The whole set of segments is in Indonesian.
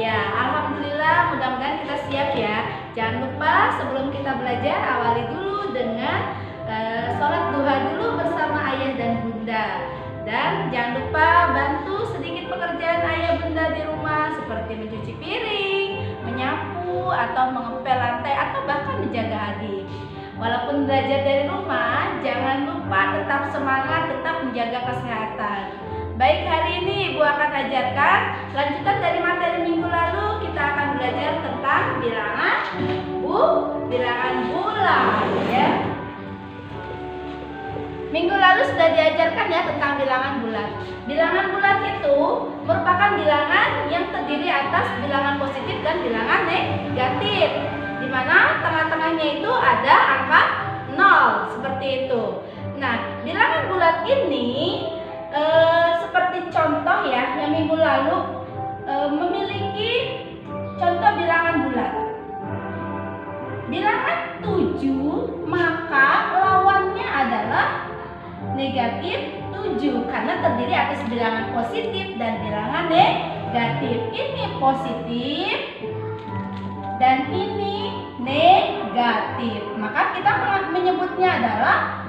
Ya, alhamdulillah, mudah-mudahan kita siap ya. Jangan lupa sebelum kita belajar awali dulu dengan sholat duha dulu bersama ayah dan bunda. Dan jangan lupa bantu sedikit pekerjaan ayah bunda di rumah seperti mencuci piring, menyapu, atau mengepel lantai, atau bahkan menjaga adik. Walaupun belajar dari rumah, jangan lupa tetap semangat, tetap menjaga kesehatan. Baik, hari ini Ibu akan ajarkan lanjutan dari materi minggu lalu. Kita akan belajar tentang bilangan bulat ya. Minggu lalu sudah diajarkan ya tentang bilangan bulat. Bilangan bulat itu merupakan bilangan yang terdiri atas bilangan positif dan bilangan negatif, di mana tengah-tengahnya itu ada angka 0 seperti itu. Nah, bilangan bulat ini seperti contoh ya, yang minggu lalu memiliki contoh bilangan bulat. Bilangan 7, maka lawannya adalah negatif 7 karena terdiri atas bilangan positif dan bilangan negatif. Ini positif dan ini negatif. Maka kita menyebutnya adalah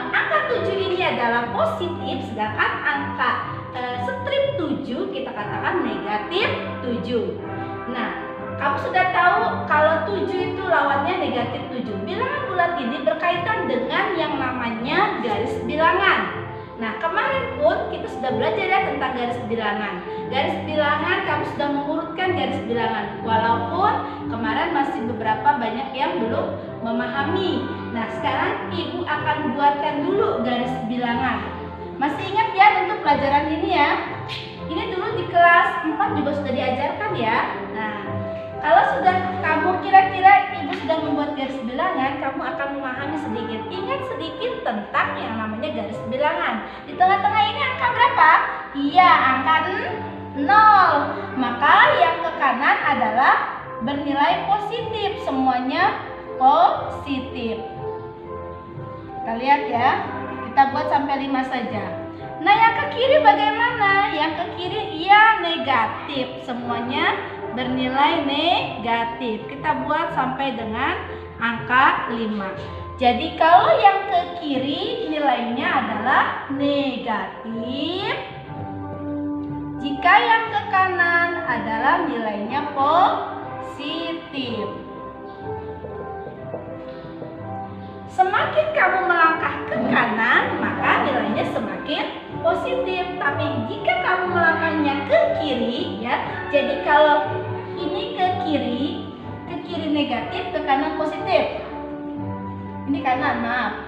angka 7 ini adalah positif, sedangkan angka strip 7 kita katakan negatif 7. Nah, kamu sudah tahu kalau 7 itu lawannya negatif 7. Bilangan bulat ini berkaitan dengan yang namanya garis bilangan. Nah, kemarin pun kita sudah belajar ya tentang garis bilangan. Garis bilangan, kamu sudah mengurutkan garis bilangan. Walaupun kemarin masih beberapa banyak yang belum memahami. Nah, sekarang Ibu akan buatkan dulu garis bilangan. Masih ingat ya untuk pelajaran ini ya? Ini dulu di kelas 4 juga sudah diajarkan ya. Nah, kalau sudah kamu kira-kira Ibu sudah membuat garis bilangan, kamu akan memahami sedikit. Ingat sedikit tentang yang namanya garis bilangan. Di tengah-tengah ini angka berapa? Iya, angka 0. Maka yang ke kanan adalah bernilai positif. Semuanya positif. Kita lihat ya. Kita buat sampai 5 saja. Nah, yang ke kiri bagaimana? Yang ke kiri iya negatif. Semuanya bernilai negatif. Kita buat sampai dengan angka 5. Jadi kalau yang ke kiri nilainya adalah negatif. Jika yang ke kanan adalah nilainya positif. Semakin kamu melangkah ke kanan, maka nilainya semakin positif. Tapi jika kamu melangkahnya ke kiri, ya, jadi kalau ini ke kiri negatif, ke kanan positif. Ini kanan, maaf.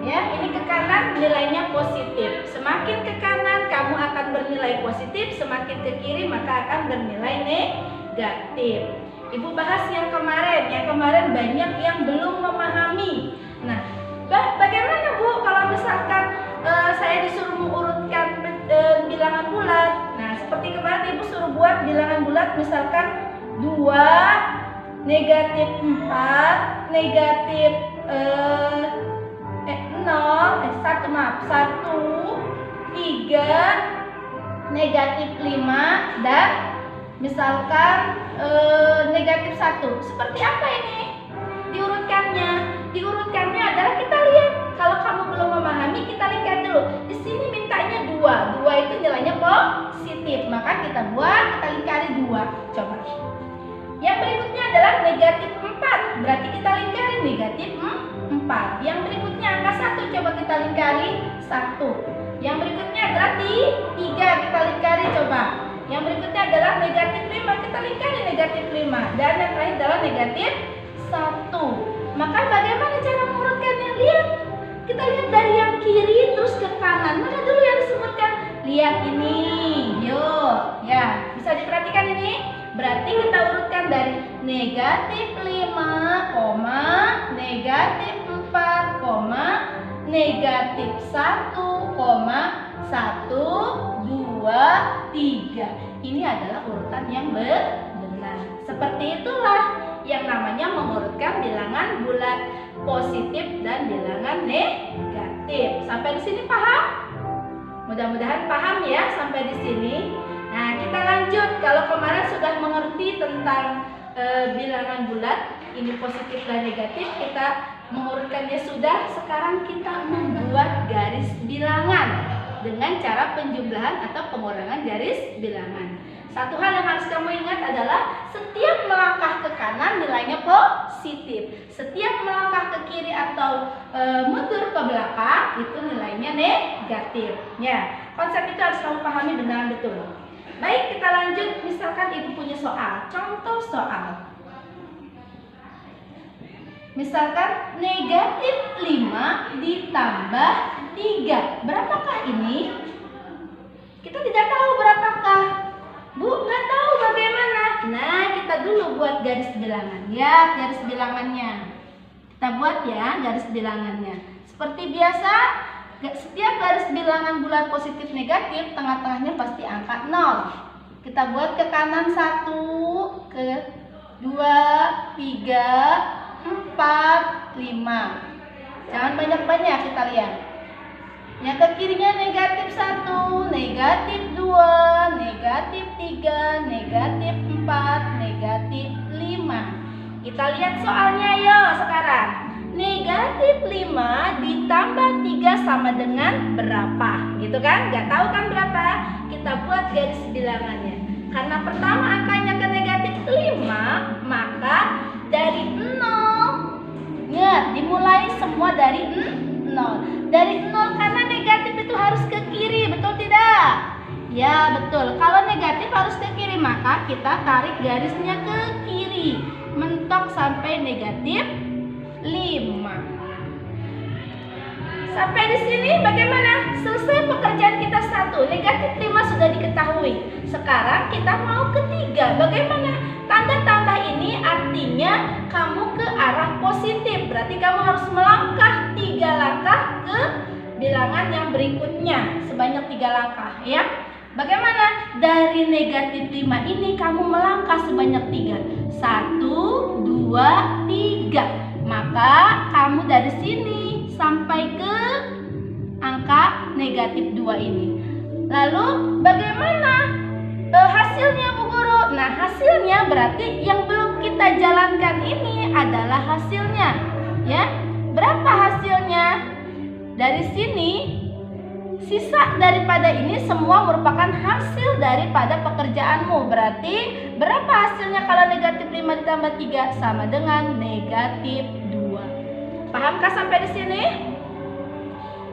Ya, ini ke kanan nilainya positif. Semakin ke kanan kamu akan bernilai positif, semakin ke kiri maka akan bernilai negatif. Ibu bahas yang kemarin banyak yang belum memahami. Nah, bagaimana Bu kalau misalkan saya disuruh mengurutkan bilangan bulat? Nah, seperti kemarin Ibu suruh buat bilangan bulat misalkan 2, negatif 4, negatif 1, 3, negatif 5, dan misalkan negatif 1. Seperti apa ini diurutkannya? Diurutkannya adalah kita lihat. Kalau kamu belum memahami, kita lihat dulu. Di sini mintanya 2. 2 itu nilainya positif. Maka kita buat, kita lingkari 2. Coba. Yang berikutnya adalah negatif 4. Berarti kita lingkari negatif 4. Yang berikutnya angka 1. Coba kita lingkari 1. Yang berikutnya adalah 3. Kita lingkari coba. Yang berikutnya adalah negatif 5. Kita lingkari negatif 5. Dan yang terakhir adalah negatif 1. Maka bagaimana cara mengurutkannya? Lihat. Kita lihat dari yang kiri terus ke kanan. Mana dulu yang disebutkan? Lihat ini. Yuk. Ya, bisa diperhatikan ini. Berarti kita urutkan dari negatif 5, negatif 4, negatif 1, 1, 2, 3. Ini adalah urutan yang benar. Seperti itulah yang namanya mengurutkan bilangan bulat, positif dan bilangan negatif. Sampai di sini paham? Mudah-mudahan paham ya sampai di sini. Nah, kita lanjut. Kalau kemarin sudah mengerti tentang bilangan bulat, ini positif dan negatif, kita mengurutkannya sudah. Sekarang kita membuat garis bilangan dengan cara penjumlahan atau pengurangan garis bilangan. Satu hal yang harus kamu ingat adalah setiap melangkah ke kanan nilainya positif. Setiap melangkah ke kiri atau mundur ke belakang itu nilainya negatif. Ya, konsep itu harus kamu pahami dengan betul. Baik, kita lanjut. Misalkan ibu punya soal. Contoh soal. Misalkan negatif 5 ditambah 3. Berapakah ini? Kita tidak tahu berapakah. Bu, nggak tahu bagaimana. Nah, kita dulu buat garis bilangan. Ya, garis bilangannya. Kita buat ya garis bilangannya. Seperti biasa, setiap garis bilangan bulat positif negatif, tengah-tengahnya pasti angka 0. Kita buat ke kanan 1, ke 2, 3, 4, 5. Jangan banyak-banyak, kita lihat. Yang ke kirinya negatif 1, negatif 2, negatif 3, negatif 4, negatif 5. Kita lihat soalnya yuk sekarang. Negatif 5 ditambah 3 sama dengan berapa? Gitu kan? Gak tahu kan berapa? Kita buat garis bilangannya. Karena pertama angkanya ke negatif 5, maka dari 0. Ingat, dimulai semua dari 0. Dari 0 karena negatif itu harus ke kiri, betul tidak? Ya, betul. Kalau negatif harus ke kiri, maka kita tarik garisnya ke kiri. Mentok sampai negatif 5. Sampai di sini bagaimana? Selesai pekerjaan kita 1. Negatif 5 sudah diketahui. Sekarang kita mau ke 3. Bagaimana? Tanda tambah ini artinya kamu ke arah positif. Berarti kamu harus melangkah 3 langkah ke bilangan yang berikutnya. Sebanyak 3 langkah ya. Bagaimana? Dari negatif 5 ini kamu melangkah sebanyak 3. 1, 2, 3. Maka kamu dari sini sampai ke angka negatif 2 ini. Lalu bagaimana hasilnya Bu Guru? Nah, hasilnya berarti yang belum kita jalankan ini adalah hasilnya. Ya, berapa hasilnya? Dari sini sisa daripada ini semua merupakan hasil daripada pekerjaanmu. Berarti berapa hasilnya kalau negatif 5 ditambah 3 sama dengan negatif 2. Pahamkah sampai di sini?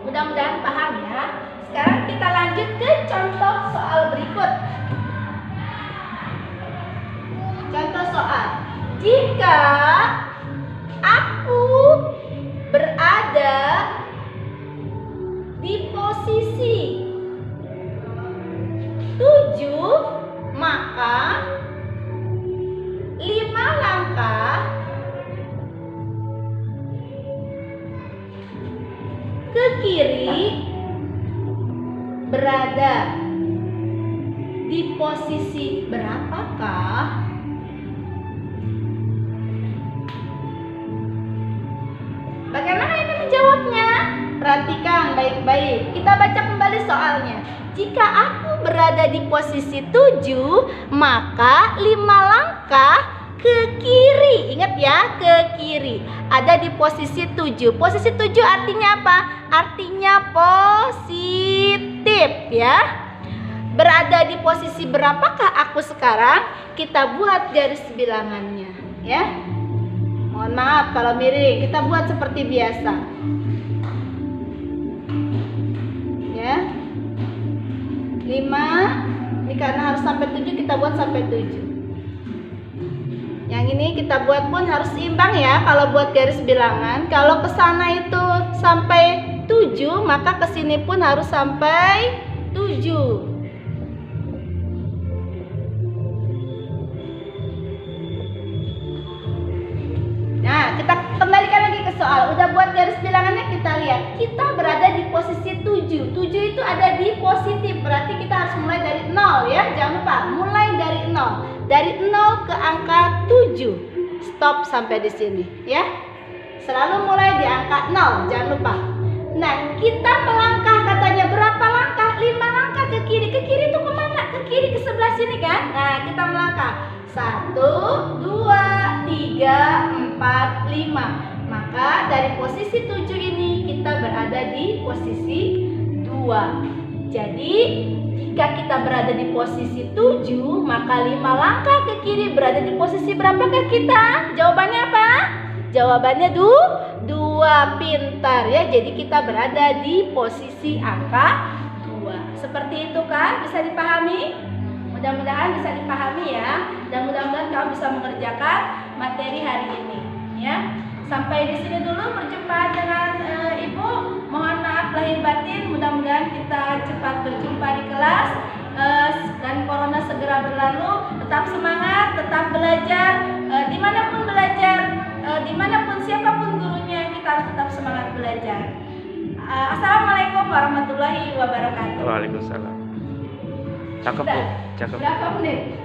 Mudah-mudahan paham ya. Sekarang kita lanjut ke contoh soal berikut. Contoh soal. Jika aku berada di posisi 7, maka 5 langkah ke kiri berada di posisi berapakah? Bagaimana ini menjawabnya? Perhatikan baik-baik. Kita baca kembali soalnya. Jika aku berada di posisi 7, maka 5 langkah ke kiri. Ingat ya, ke kiri. Ada di posisi 7. Posisi 7 artinya apa? Artinya positif ya. Berada di posisi berapakah aku sekarang? Kita buat garis bilangannya ya. Mohon maaf kalau miring, kita buat seperti biasa. Ya. 5, ini karena harus sampai 7, kita buat sampai 7. Yang ini kita buat pun harus seimbang ya. Kalau buat garis bilangan, kalau ke sana itu sampai 7, maka ke sini pun harus sampai 7. Nah, kita kembalikan lagi ke soal. Udah buat garis bilangannya, kita lihat. Kita berada di posisi 7. 7 itu ada di positif. Berarti kita harus mulai dari 0 ya. Jangan lupa, mulai dari 0. Dari 0 ke angka 7. Stop sampai di sini ya. Selalu mulai di angka 0, jangan lupa. Nah, kita melangkah katanya berapa langkah? 5 langkah ke kiri. Ke kiri itu kemana? Ke kiri ke sebelah sini kan? Nah, kita melangkah. 1, 2, 3, 4, 5. Maka dari posisi 7 ini kita berada di posisi 2. Jadi jika kita berada di posisi 7, maka 5 langkah ke kiri berada di posisi berapakah kita? Jawabannya apa? Jawabannya 2. Pintar ya. Jadi kita berada di posisi angka 2. Seperti itu kan? Bisa dipahami? Mudah-mudahan bisa dipahami ya. Dan mudah-mudahan kamu bisa mengerjakan materi hari ini ya. Sampai di sini dulu perjumpaan dengan Ibu. Mohon maaf lahir batin. Mudah-mudahan kita cepat berjumpa di kelas dan corona segera berlalu. Tetap semangat, tetap belajar. Dimanapun belajar, dimanapun siapapun gurunya, kita harus tetap semangat belajar. Assalamualaikum warahmatullahi wabarakatuh. Waalaikumsalam. Cakep Bu, cakep. Berapa menit?